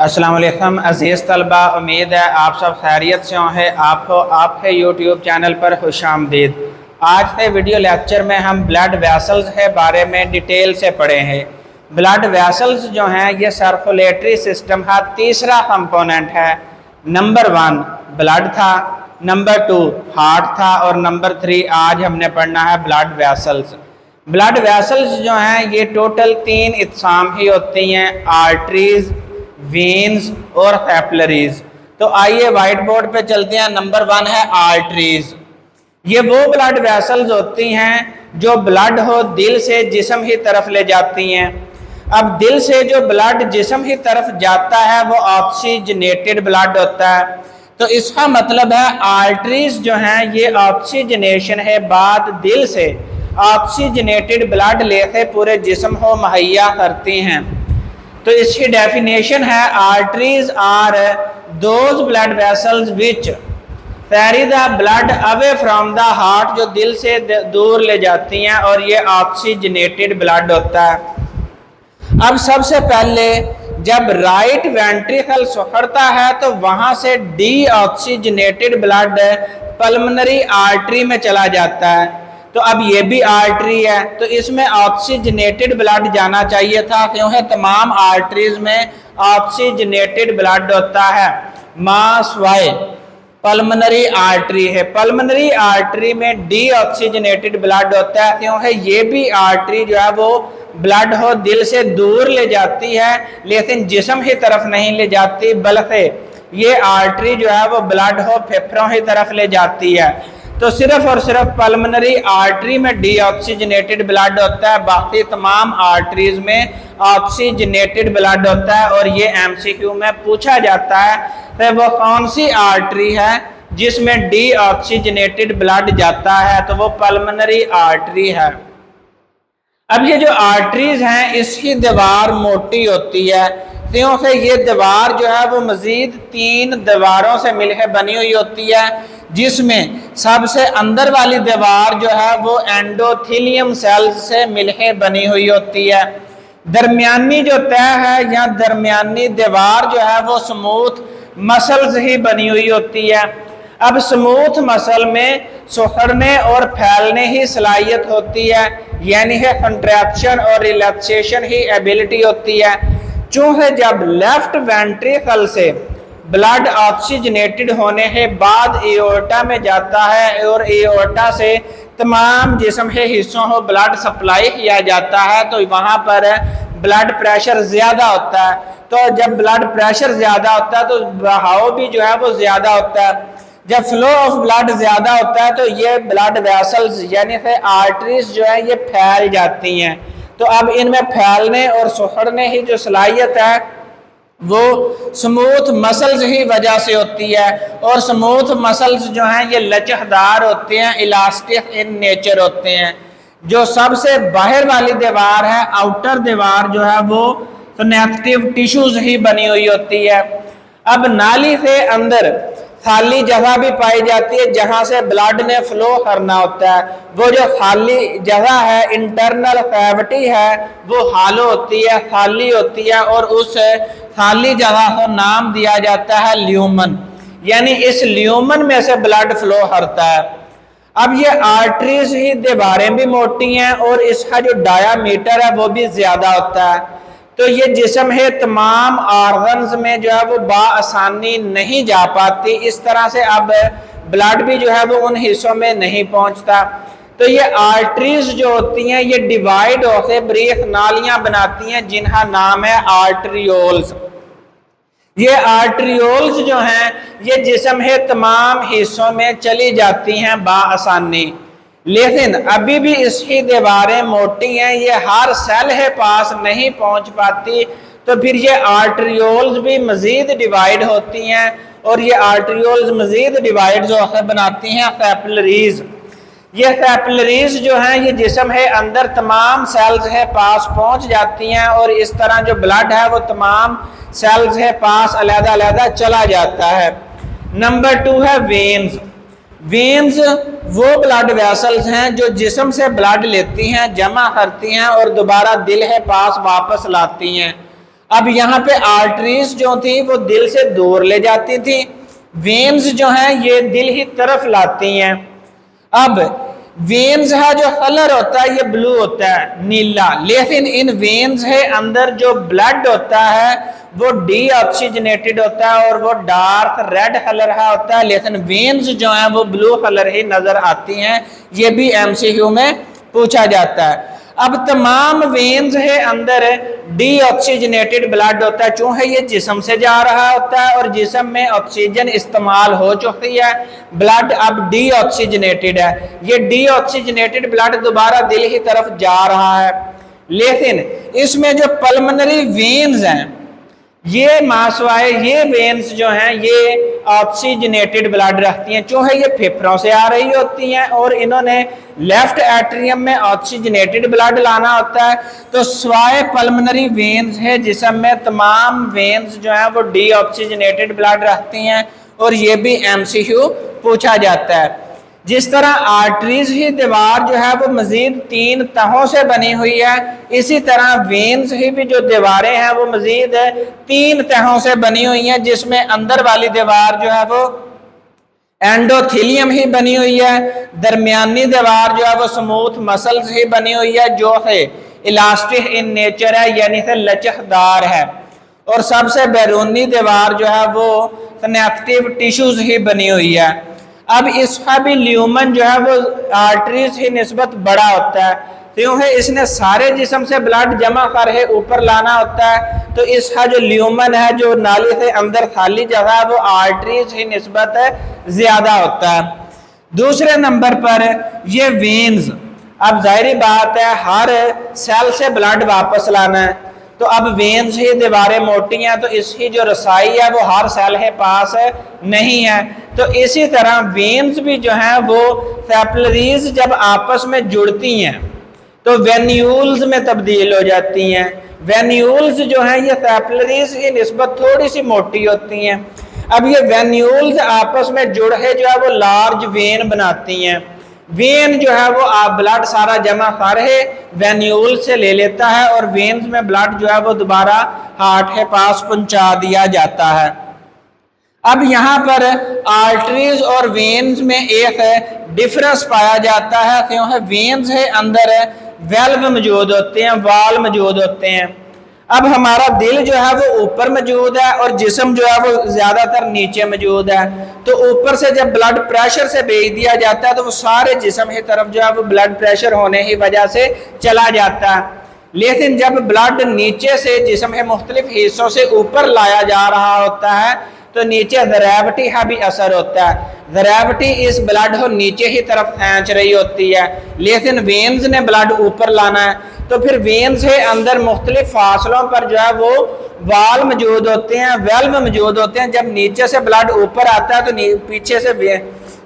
अस्सलाम वालेकुम अज़ीज़ तलबा, उम्मीद है आप सब खैरियत से होंगे। आपके यूट्यूब चैनल पर खुशामदीद। आज के वीडियो लेक्चर में हम ब्लड वेसल्स के बारे में डिटेल से पढ़े हैं। ब्लड वेसल्स जो हैं ये सर्कुलेटरी सिस्टम का तीसरा कंपोनेंट है। नंबर 1 ब्लड था, नंबर 2 हार्ट था और नंबर 3 आज हमने पढ़ना है ब्लड वेसल्स। ब्लड वेसल्स जो हैं ये टोटल 3 इक़साम ही होती हैं, आर्टरीज, वेन्स और कैपिलरीज। तो आइए वाइट बोर्ड पे चलते हैं। नंबर 1 है आर्टरीज। ये वो ब्लड वेसल्स होती हैं जो ब्लड हो दिल से जिस्म ही तरफ ले जाती हैं। अब दिल से जो ब्लड जिस्म ही तरफ जाता है वो ऑक्सीजनेटेड ब्लड होता है। तो इसका मतलब है आर्टरीज जो हैं ये ऑक्सीजनेशन है बाद दिल से ऑक्सीजनेटेड ब्लड लेके पूरे जिस्म को मुहैया करती हैं। तो इसकी डेफिनेशन है arteries are those blood vessels which carry the blood away from the heart, जो दिल से दूर ले जाती हैं और ये ऑक्सीजनेटेड ब्लड होता है। अब सबसे पहले जब राइट वेंट्रिकल सुखड़ता है तो वहां से D oxygenated blood pulmonary artery में चला जाता है। तो अब ये भी आर्टरी है तो इसमें ऑक्सीजनेटेड ब्लड जाना चाहिए था, क्योंकि तमाम आर्टरीज में ऑक्सीजनेटेड ब्लड होता है। मास वाई पल्मोनरी आर्टरी है, पल्मोनरी आर्टरी में डी ऑक्सीजनेटेड ब्लड होता है, क्योंकि ये भी आर्टरी जो है वो ब्लड हो दिल से दूर ले जाती है लेकिन जिस्म की तरफ नहीं ले जाती, बल्कि ये आर्टरी जो है वो ब्लड हो फेफड़ों की तरफ ले जाती है। तो सिर्फ और सिर्फ पल्मोनरी आर्टरी में डी ऑक्सीजनेटेड ब्लड होता है, बाकी तमाम आर्टरीज में ऑक्सीजनेटेड ब्लड होता है। और ये एमसीक्यू में पूछा जाता है कि वो कौन सी आर्टरी है जिसमें डी ऑक्सीजनेटेड ब्लड जाता है, तो वो पल्मोनरी आर्टरी है। अब ये जो आर्टरीज हैं इसकी दीवार मोटी होती है, क्योंकि ये दीवार जो है वो मजीद 3 दीवारों से मिलकर बनी हुई होती है, जिसमें सबसे अंदर वाली दीवार जो है वो एंडोथेलियम सेल्स से मिलकर बनी हुई होती है। दरमियानी जो तह है या दरमियानी दीवार जो है वो स्मूथ मसल्स ही बनी हुई होती है। अब स्मूथ मसल में सुखड़ने और फैलने ही सलाहियत होती है, यानी है कंट्रैक्शन और रिलैक्सेशन ही एबिलिटी होती है। चूंकि जब लेफ्ट वेंट्रिकल से ब्लड ऑक्सीजनेटेड होने के बाद एओर्टा में जाता है और एओर्टा से तमाम जिस्म के हिस्सों को ब्लड सप्लाई किया जाता है, तो वहाँ पर ब्लड प्रेशर ज़्यादा होता है। तो जब ब्लड प्रेशर ज़्यादा होता है तो बहाव भी जो है वो ज़्यादा होता है। जब फ्लो ऑफ ब्लड ज़्यादा होता है तो ये ब्लड वेसल्स यानी कि आर्टरीज जो है ये फैल जाती हैं। तो अब इनमें फैलने और सुखड़ने की जो सलाहियत है वो स्मूथ मसल्स ही वजह से होती है, और स्मूथ मसल्स जो हैं ये लचकदार होते हैं, इलास्टिक इन नेचर होते हैं। जो सबसे बाहर वाली दीवार है, आउटर दीवार जो है वो कनेक्टिव टिश्यूज ही बनी हुई होती है। अब नाली से अंदर खाली जगह भी पाई जाती है जहां से ब्लड ने फ्लो करना होता है। वो जो खाली जगह है, इंटरनल कैविटी है, वो हालो होती है, खाली होती है, और उस खाली जगह को नाम दिया जाता है ल्यूमन, यानी इस ल्यूमन में से ब्लड फ्लो करता है। अब ये आर्टरीज ही दीवारें भी मोटी हैं और इसका जो डायामीटर है वो भी ज्यादा होता है। तो ये जिस्म है तमाम ऑर्गन्स में जो है वो बाआसानी नहीं जा पाती, इस तरह से अब ब्लड भी जो है वो उन हिस्सों में नहीं पहुंचता। तो ये आर्टरीज जो होती हैं ये डिवाइड होकर ब्रीफ नालियां बनाती हैं जिनका नाम है आर्टरियोल्स। ये आर्टरियोल्स जो हैं ये जिस्म है तमाम हिस्सों में चली जाती हैं बाआसानी, लेकिन अभी भी इसकी दीवारें मोटी हैं, ये हर सेल के पास नहीं पहुंच पाती। तो फिर ये आर्टरियोल्स भी मजीद डिवाइड होती हैं और ये आर्टरियोल्स मजीद डिवाइड जो है बनाती हैं कैपिलरीज। ये कैपिलरीज जो हैं ये जिस्म है अंदर तमाम सेल्स के पास पहुंच जाती हैं और इस तरह जो ब्लड है वो तमाम सेल्स के पास अलग-अलग चला जाता है। नंबर 2 है वेन्स। वेन्स वो ब्लड वेसल्स हैं जो जिस्म से ब्लड लेती हैं, जमा करती हैं और दोबारा दिल के पास वापस लाती हैं। अब यहाँ पे आर्टरीज जो थी वो दिल से दूर ले जाती थी, वेन्स जो हैं ये दिल ही तरफ लाती हैं। अब वेन्स है जो कलर होता है ये ब्लू होता है, नीला, लेकिन इन वेन्स है अंदर जो ब्लड होता है वो डीऑक्सीजनेटेड होता है और वो डार्क रेड कलर का होता है, लेकिन वेन्स जो है वो ब्लू कलर ही नजर आती हैं। ये भी एमसीक्यू में पूछा जाता है। अब तमाम वेन्स है अंदर डीऑक्सीजनेटेड ब्लड होता है, चूंकि ये जिस्म से जा रहा होता है और जिस्म में ऑक्सीजन इस्तेमाल हो चुकी है, ब्लड अब डीऑक्सीजनेटेड है। ये डीऑक्सीजनेटेड ब्लड दोबारा दिल की तरफ जा रहा है, लेकिन इसमें जो पल्मोनरी वेन्स हैं ये मासवाए, ये वेन्स जो हैं ये ऑक्सीजनेटेड ब्लड रखती हैं, चूंकि ये फेफड़ों से आ रही होती हैं और इन्होंने लेफ्ट एट्रियम में ऑक्सीजनेटेड ब्लड लाना होता है। तो स्वाय पल्मोनरी वेन्स है जिसम में तमाम वेन्स जो हैं वो डीऑक्सीजनेटेड ब्लड रखती हैं और ये भी एमसीक्यू पूछा जाता है। जिस तरह आर्टरीज की दीवार जो है वो मजीद 3 तहों से बनी हुई है, इसी तरह वेन्स की भी जो दीवारें हैं वो मजीद 3 तहों से बनी हुई हैं, जिसमें अंदर वाली दीवार जो है वो एंडोथेलियम ही बनी हुई है, दरमियानी दीवार जो है वो स्मूथ मसल्स ही बनी हुई है जो है इलास्टिक इन नेचर है, यानी से लचकदार है, और सबसे बैरूनी दीवार जो है वो कनेक्टिव टिश्यूज ही बनी हुई है। अब इसका भी ल्यूमन जो है वो आर्टरीज की निस्बत बड़ा होता है, क्योंकि इसने सारे जिस्म से ब्लड जमा कर है ऊपर लाना होता है, तो इसका जो ल्यूमन है जो नाली से अंदर खाली जगह है वो आर्टरीज की निस्बत ज्यादा होता है। दूसरे नंबर पर ये वेन्स, अब जाहिर बात है हर सेल से ब्लड वापस लाना है, तो अब वेन्स ही दीवारें मोटी हैं तो इसकी जो रसाई है वो हर सेल के पास नहीं है। तो इसी तरह वेन्स भी जो हैं वो कैपिलरीज जब आपस में जुड़ती हैं तो वेन्यूल्स में तब्दील हो जाती हैं। वेन्यूल्स जो हैं ये कैपिलरीज की निस्बत थोड़ी सी मोटी होती हैं। अब ये वेन्यूल्स आपस में जुड़ के जो है वो लार्ज वेन बनाती हैं। वेन जो है वो आप ब्लड सारा जमा कर है वेन्यूल से ले लेता है और वेन्स में ब्लड जो है वो दोबारा हार्ट के पास पहुंचा दिया जाता है। अब यहाँ पर आर्टरीज और वेन्स में एक डिफरेंस पाया जाता है, क्योंकि वेन्स है अंदर वेल्व मौजूद होते हैं, वाल मौजूद होते हैं। अब हमारा दिल जो है वो ऊपर मौजूद है और जिस्म जो है वो ज्यादातर नीचे मौजूद है, तो ऊपर से जब ब्लड प्रेशर से भेज दिया जाता है तो वो सारे जिस्म की तरफ जो है वो ब्लड प्रेशर होने की वजह से चला जाता है। लेकिन जब ब्लड नीचे से जिस्म के मुख्तलिफ हिस्सों से ऊपर लाया जा रहा होता है तो नीचे ग्रेविटी का भी असर होता है। ग्रेविटी इस ब्लड को नीचे की तरफ खींच रही होती है, लेकिन वेन्स ने ब्लड ऊपर लाना है, तो फिर वेन्स के अंदर मुख्तलिफ फासलों पर जो है वो वाल मौजूद होते हैं, वेल्व मौजूद होते हैं। जब नीचे से ब्लड ऊपर आता है तो पीछे से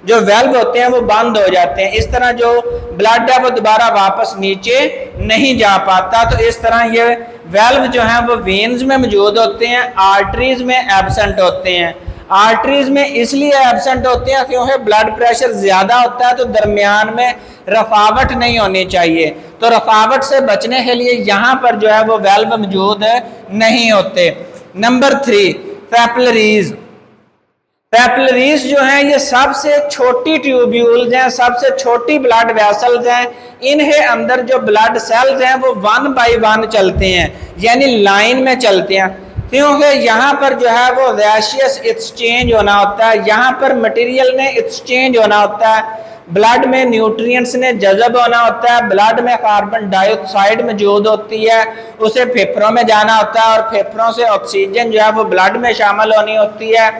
जो वेल्व होते हैं वो बंद हो जाते हैं। इस तरह जो ब्लड है वो दोबारा वापस नीचे नहीं जा पाता। तो इस तरह ये वेल्व जो है वो वेन्स में मौजूद होते हैं, आर्टरीज में एब्सेंट होते हैं। आर्टरीज में इसलिए एब्सेंट होते हैं क्योंकि ब्लड प्रेशर ज्यादा होता है, तो दरमियान में रफावट नहीं होनी चाहिए, तो रफावट से बचने के लिए यहाँ पर जो है वो वेल्व मौजूद नहीं होते। Number 3 capillaries. कैपिलरीज जो हैं ये सबसे छोटी ट्यूब्यूल्स हैं, सबसे छोटी ब्लड वेसल्स हैं। इनके अंदर जो ब्लड सेल्स हैं वो 1 बाय 1 चलते हैं, यानी लाइन में चलते हैं, क्योंकि यहाँ पर जो है वो गैसियस एक्सचेंज होना होता है, यहाँ पर मटेरियल ने एक्सचेंज होना होता है, ब्लड में न्यूट्रिएंट्स ने जज़ब होना होता है, ब्लड में कार्बन डाइऑक्साइड मौजूद होती है, उसे फेफड़ों में जाना होता है और फेफड़ों से ऑक्सीजन जो है वो ब्लड में शामिल होनी होती है।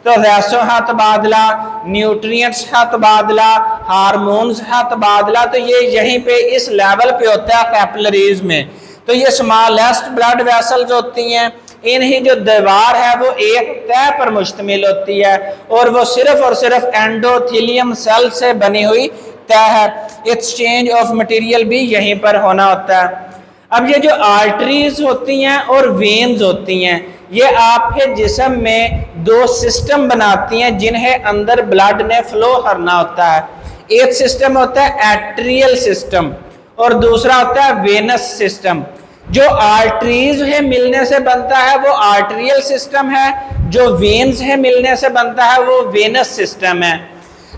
तो गैसों का तबादला, न्यूट्रिएंट्स का तबादला, हार्मोन्स का तबादला, तो ये यहीं पे इस लेवल पे होता है कैपिलरीज में। तो ये स्मॉलेस्ट ब्लड वेसल्स होती हैं, इनकी जो दीवार है वो एक तह पर मुश्तमिल होती है और वो सिर्फ और सिर्फ एंडोथेलियम सेल से बनी हुई तह है। एक्सचेंज ऑफ मटेरियल भी यहीं पर होना होता है। अब ये जो आर्टरीज होती हैं और वेन्स होती हैं ये आपके जिस्म में 2 सिस्टम बनाती हैं जिन्हें अंदर ब्लड ने फ्लो करना होता है। एक सिस्टम होता है एट्रियल सिस्टम और दूसरा होता है वेनस सिस्टम। जो आर्टरीज है मिलने से बनता है वो आर्टरियल सिस्टम है, जो वेन्स है मिलने से बनता है वो वेनस सिस्टम है।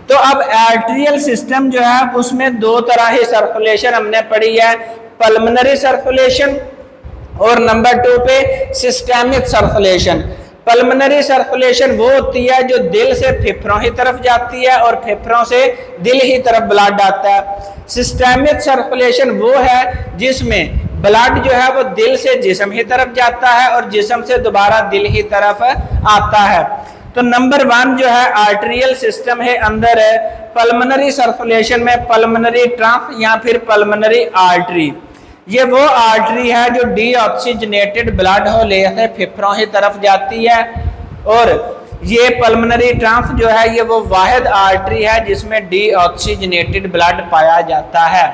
तो अब आर्टरियल सिस्टम जो है उसमें दो तरह ही सर्कुलेशन हमने पढ़ी है, पल्मोनरी सर्कुलेशन और नंबर 2 पे सिस्टेमिक सर्कुलेशन। पल्मोनरी सर्कुलेशन वो होती है जो दिल से फेफड़ों की तरफ जाती है और फेफड़ों से दिल ही तरफ ब्लड आता है। सिस्टेमिक सर्कुलेशन वो है जिसमें ब्लड जो है वो दिल से जिस्म ही तरफ जाता है और जिस्म से दोबारा दिल ही तरफ आता है। तो नंबर 1 जो है आर्टरियल सिस्टम है अंदर है पल्मोनरी सर्कुलेशन में पल्मोनरी ट्रंक या फिर पल्मोनरी आर्टरी। ये वो आर्टरी है जो डीऑक्सीजनेटेड ब्लड हो लेकर फेफड़ों की तरफ जाती है और ये पल्मोनरी ट्रंक जो है ये वो वाहिद आर्टरी है जिसमें डीऑक्सीजनेटेड ब्लड पाया जाता है।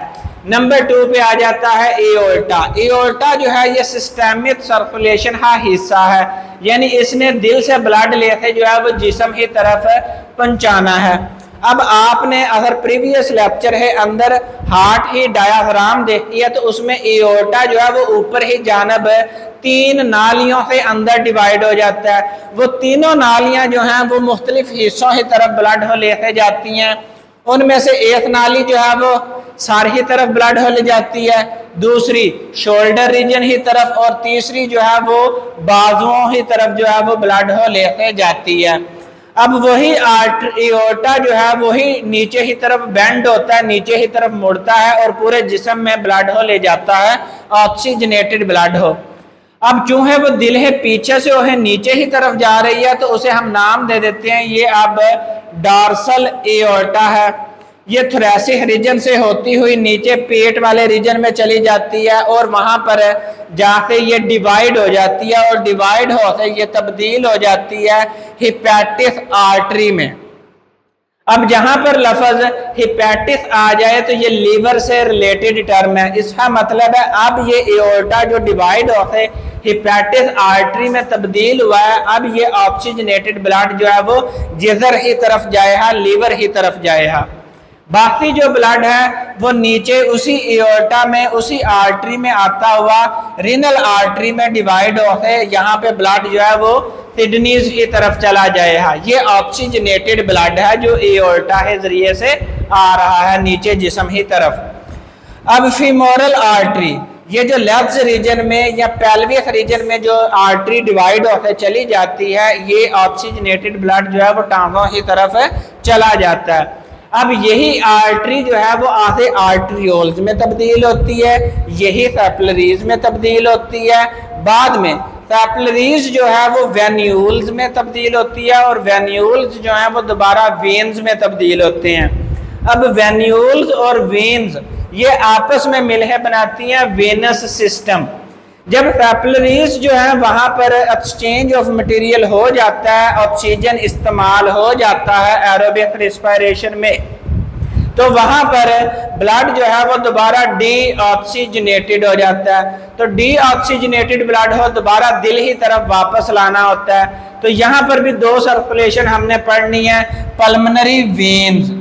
नंबर 2 पे आ जाता है एओर्टा। एओर्टा जो है ये सिस्टेमिक सर्कुलेशन का हिस्सा है, यानी इसने दिल से ब्लड लेके जो है वो जिस्म की तरफ पहुंचाना है। अब आपने अगर प्रीवियस लेक्चर है अंदर हार्ट ही डायाफ्राम देखी है तो उसमें एओर्टा जो है वो ऊपर ही जानब 3 नालियों से अंदर डिवाइड हो जाता है। वो तीनों नालियां जो हैं वो मुख्तलिफ हिस्सों की तरफ ब्लड हो लेके जाती हैं। उनमें से एक नाली जो है वो सारी ही तरफ ब्लड हो ले जाती है, दूसरी शोल्डर रीजन ही तरफ और तीसरी जो है वो बाजुओं की तरफ जो है वो ब्लड हो लेके जाती है। अब वही एओर्टा जो है वही नीचे की तरफ बेंड होता है, नीचे की तरफ मुड़ता है और पूरे जिस्म में ब्लड हो ले जाता है, ऑक्सीजनेटेड ब्लड हो। अब चूंकि वो दिल है पीछे से वो है नीचे ही तरफ जा रही है तो उसे हम नाम दे देते हैं ये अब डॉर्सल एओर्टा है। ये थोरेसिक रीजन से होती हुई नीचे पेट वाले रीजन में चली जाती है और वहां पर जाके ये डिवाइड हो जाती है और डिवाइड होकर ये तब्दील हो जाती है हिपैटिक आर्टरी में। अब जहां पर लफ्ज हिपैटिक आ जाए तो ये लीवर से रिलेटेड टर्म है। इसका मतलब है अब ये एओर्टा जो डिवाइड होकर हिपैटिक आर्टरी में तब्दील हुआ है, अब ये ऑक्सीजनेटेड ब्लड जो है वो जिगर की तरफ जाएगा, लीवर की तरफ जाएगा। बाकी जो ब्लड है वो नीचे उसी एओर्टा में उसी आर्टरी में आता हुआ रीनल आर्टरी में डिवाइड होकर यहाँ पे ब्लड जो है वो किडनीज की तरफ चला जाएगा। ये ऑक्सीजनेटेड ब्लड है जो एओर्टा के जरिए से आ रहा है नीचे जिस्म की तरफ। अब फीमोरल आर्टरी, ये जो लेफ्ट रीजन में या पेल्विक रीजन में जो आर्टरी डिवाइड होकर चली जाती है, ये ऑक्सीजनेटेड ब्लड जो है वो टांगों की तरफ चला जाता है। अब यही आर्टरी जो है वो आधे आर्टरियोल्स में तब्दील होती है, यही कैपिलरीज में तब्दील होती है, बाद में कैपिलरीज जो है वो वेन्यूल्स में तब्दील होती है और वेन्यूल्स जो है वो दोबारा वेन्स में तब्दील होते हैं। अब वेन्यूल्स और वेन्स ये आपस में मिलकर बनाती हैं वेनस सिस्टम। जब कैपिलरीज जो है वहां पर एक्सचेंज ऑफ मटेरियल हो जाता है, ऑक्सीजन इस्तेमाल हो जाता है एरोबिक रिस्पायरेशन में, तो वहां पर ब्लड जो है वो दोबारा डीऑक्सीजनेटेड हो जाता है। तो डीऑक्सीजनेटेड ब्लड हो दोबारा दिल ही तरफ वापस लाना होता है। तो यहाँ पर भी 2 सर्कुलेशन हमने पढ़नी है। पल्मोनरी वेन्स,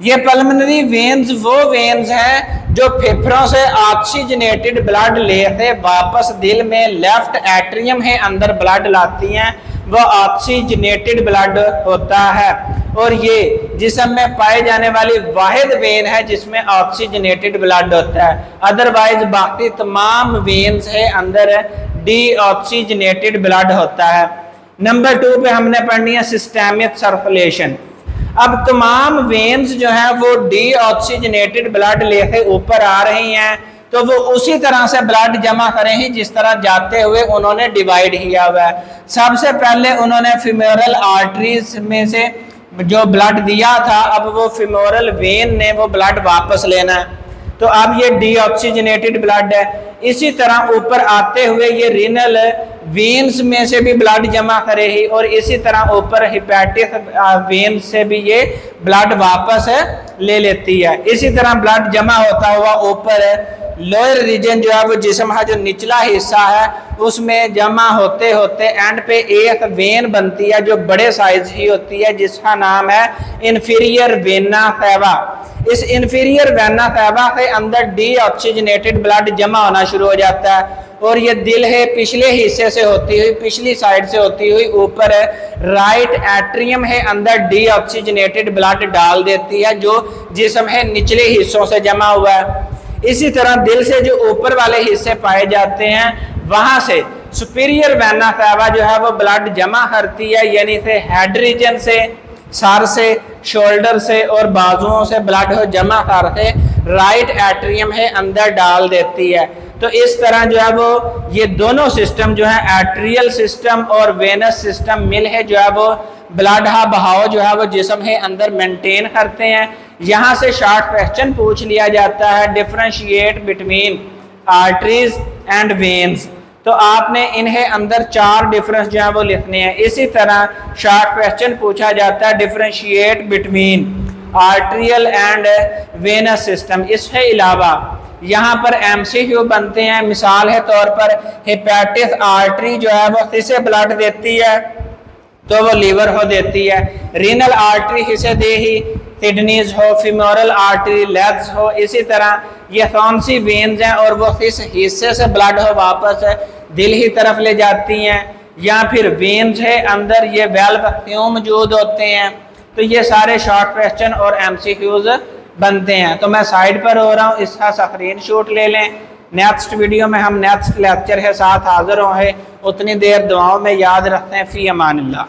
ये पल्मोनरी वेन्स वो वेन्स हैं जो फेफड़ों से ऑक्सीजनेटेड ब्लड लेके वापस दिल में लेफ्ट एट्रियम है अंदर ब्लड लाती हैं, वो ऑक्सीजनेटेड ब्लड होता है और ये जिस्म में पाए जाने वाली वाहिद वेन है जिसमें ऑक्सीजनेटेड ब्लड होता है। अदरवाइज बाकी तमाम वेन्स है अंदर डीऑक्सीजनेटेड ब्लड होता है। नंबर 2 पे हमने पढ़नी है सिस्टेमिक सर्कुलेशन। अब तमाम वेन्स जो है वो डीऑक्सीजनेटेड ब्लड लेके ऊपर आ रही हैं तो वो उसी तरह से ब्लड जमा करेंगे जिस तरह जाते हुए उन्होंने डिवाइड किया हुआ है। सबसे पहले उन्होंने फीमोरल आर्टरीज में से जो ब्लड दिया था, अब वो फीमोरल वेन ने वो ब्लड वापस लेना है, तो अब ये डीऑक्सीजनेटेड ब्लड है। इसी तरह ऊपर आते हुए ये रीनल वेन्स में से भी ब्लड जमा करेगी और इसी तरह ऊपर हिपैटिक वेन्स से भी ये ब्लड वापस ले लेती है। इसी तरह ब्लड जमा होता हुआ ऊपर लोअर रीजन जो है वो जिस्म का जो निचला हिस्सा है उसमें जमा होते होते एंड पे एक वेन बनती है जो बड़े साइज की होती है जिसका नाम है इंफीरियर वेना कैवा। इस इंफीरियर वेना कैवा के अंदर डीऑक्सीजनेटेड ब्लड जमा होना शुरू हो जाता है और ये दिल है पिछले हिस्से से होती हुई, पिछली साइड से होती हुई ऊपर राइट एट्रियम है, अंदर डीऑक्सीजनेटेड ब्लड डाल देती है जो जिस्म है निचले हिस्सों से जमा हुआ है। इसी तरह दिल से जो ऊपर वाले हिस्से पाए जाते हैं वहां से सुपीरियर वेना कावा जो है वो ब्लड जमा करती है, यानी से हेड रीजन से, सर से, शोल्डर से और बाजुओं से ब्लड जमा करके राइट एट्रियम है अंदर डाल देती है। तो इस तरह जो है वो ये दोनों सिस्टम जो है एट्रियल सिस्टम और वेनस सिस्टम मिल है जो है वो ब्लड का बहाव जो है वो जिस्म है अंदर मेंटेन करते हैं। यहाँ से शॉर्ट क्वेश्चन पूछ लिया जाता है, differentiate between arteries and veins. तो आपने इन्हें अंदर 4 डिफरेंस जो है वो लिखने हैं। इसी तरह शॉर्ट क्वेश्चन पूछा जाता है, differentiate between arterial and venous system. इसके अलावा यहाँ पर एमसीक्यू बनते हैं। मिसाल है तौर पर हेपेटिस आर्टरी जो है वो किसे ब्लड देती है, तो वो लीवर हो देती है। रीनल आर्टरी किसे दे ही, किडनीज हो। फीमोरल आर्टरी लेग्स हो। इसी तरह ये कौन सी वेन्स हैं और वो किस हिस्से से ब्लड हो वापस दिल ही तरफ ले जाती हैं, या फिर वेन्स है अंदर ये वेल्व क्यों मौजूद होते हैं। तो ये सारे शॉर्ट क्वेश्चन और एमसीक्यूज बनते हैं। तो मैं साइड पर हो रहा हूँ, इसका स्क्रीनशॉट ले लें। नेक्स्ट वीडियो में हम नेक्स्ट लेक्चर के साथ हाजिर होंगे। उतनी देर दुआओं में याद रखते हैं। फी अमानिल्लाह।